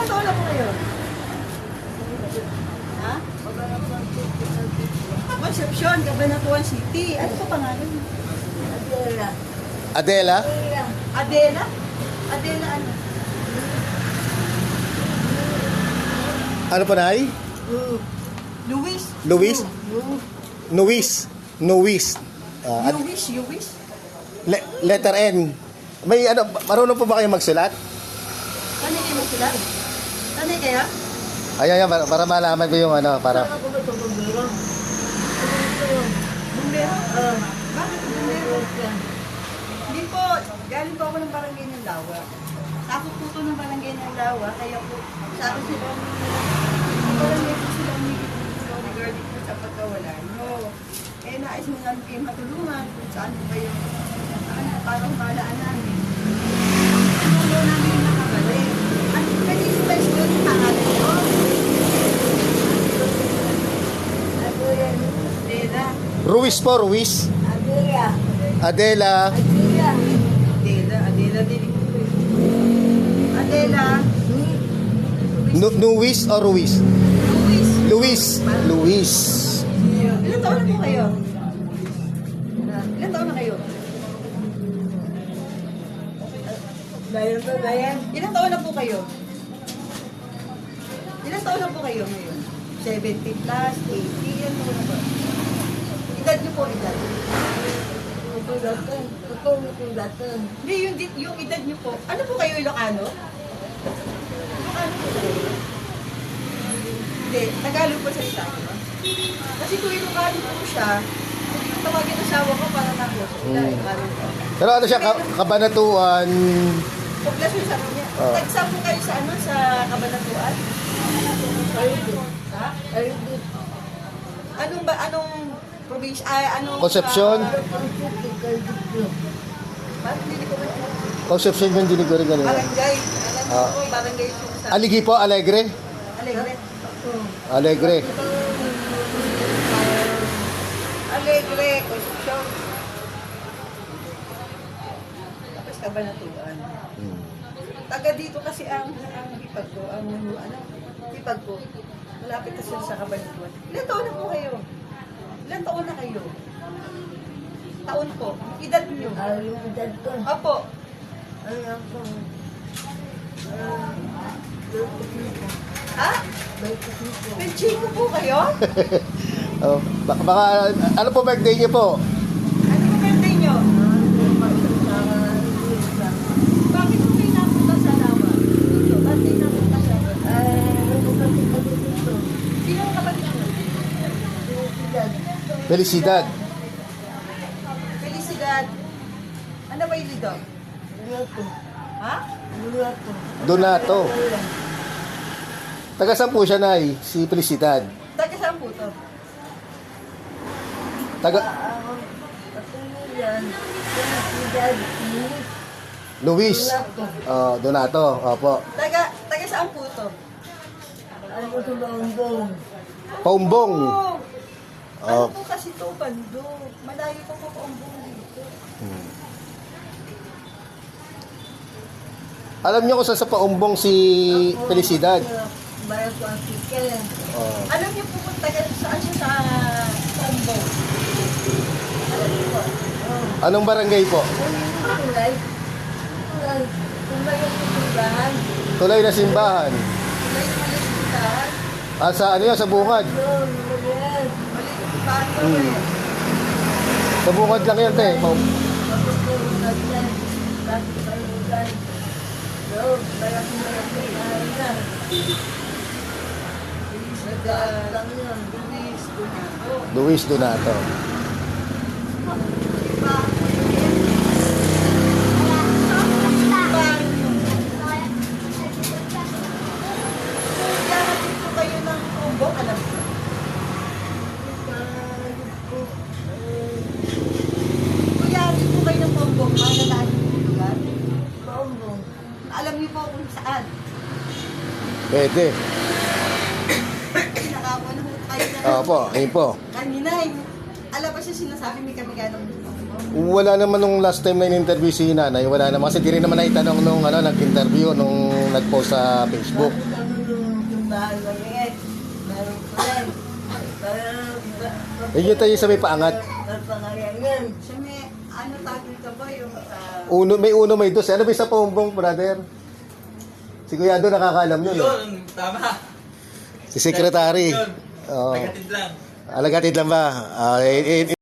Ilang taon na po kayo? Ha? Concepcion, Cabanatuan City. Ano po pangalan mo? Adela. Adela? Adela? Adela ano? Ano pa, Nay? Luis? Luis? Nuis. Nuis. Luis? Letter N. May ano, marunong po ba kayo magsulat? Tanay kayo magsulat? Tanay kayo? Ayan, para malaman ko yung ano, para... Bumbero? Bakit bumbero? Hindi po, galing po ako ng barangay ng Lawa. Ako po ito ng barangay ng Lawa, kaya po sa akin sila barangay po sila regarding po sa pagkawalan nyo. Eh, nais mo namin kayo matulungan kung saan po kayo parang malaan namin. Ano namin nakabalik? At pwede sila sila yung pangalan nyo? Adela. Ruiz po, Ruiz. Adela. Adela din. Adela. Nuis o Ruiz? Luis. Luis. Ilan taon na po kayo? Ilan taon na kayo? Ilan taon na po kayo? Ilan taon na po kayo ngayon? 70 plus, 80, ilan taon na po? Edad niyo po, edad. Hindi, yung edad niyo po. Ano po kayo, Ilocano? Ilocano po kayo? Hindi, Tagalog po salita niyo. Kasi kung Ilocano po siya, tawagin ang asawa ko para nako. Pero ano siya, Cabanatuan. Poblasyon sa kanya. Tagsa po kayo sa ano, sa Cabanatuan? Ha? Anong probinsya? Anong... Concepcion? Parang hindi ko ba? Concepcion yung diniguri ganun. Barangay. Alam mo po, barangay po sa... Aligi po, Alegre? Alegre. Alegre. Alegre, Concepcion. Tapos Cabanatuan. Taga dito kasi ang hipag ko, hipag ko. Malapit kasi sa Cabanatuan. Ilan taon na po kayo? Ilan taon na kayo? Taon po. Edad niyo? Opo. Ha? Benchiko po kayo? Oh, baka, ano po birthday niyo po? Ano po birthday niyo? Bakit po kayo napunta sa Lawa? Dito, ba't kayo napunta sa Lawa? Sino ang kapatid niyo? Felicidad. Felicidad. Ano ba yung lido? Ha? Donato. Taga saan po siya, Nay? Si Felicidad. Taga saan po to? Taga... Luis. Donato. Opo. Taga saan po to? Paumbong. Oh, Oh. ano po kasi to, Bando? Malayo pa po Paumbong dito. Alam niyo kung saan sa Paumbong si Felicidad? Oh. Alam niyo po kung taga saan siya sa Paumbong? Alam niyo po? Anong barangay po? Tulay na simbahan. May malisintahan. Sa ano yan? Sa bungad. Malisintahan po eh. Sa bungad lang yan, te. Luis Donato. Darating po kayo ng Paumbong, alam niyo? Kuyari po kayo ng Paumbong, malalaan niyo po lugar? Alam niyo po kung saan? Pwede. Nakakuha na po kayo na. Opo, ayun po. Kanina, alam ba siya sinasabi may kabiganong Wala naman nung last time na in-interview si nanay, wala naman. Kasi di rin naman naitanong nung nag-interview, nung nag-post sa Facebook. Yung bahay maliit. Meron ko rin. Yun tayo sa may paangat. Pangalan yan. Siya may, ano tawag dito ba yung sa... Uno, may dos. Ano ba sa paumbong, brother? Si Kuya Do nakakaalam yun. Yun, tama. Si Secretary. Yun. Oo. Tagatid lang. Alagatid lang ba?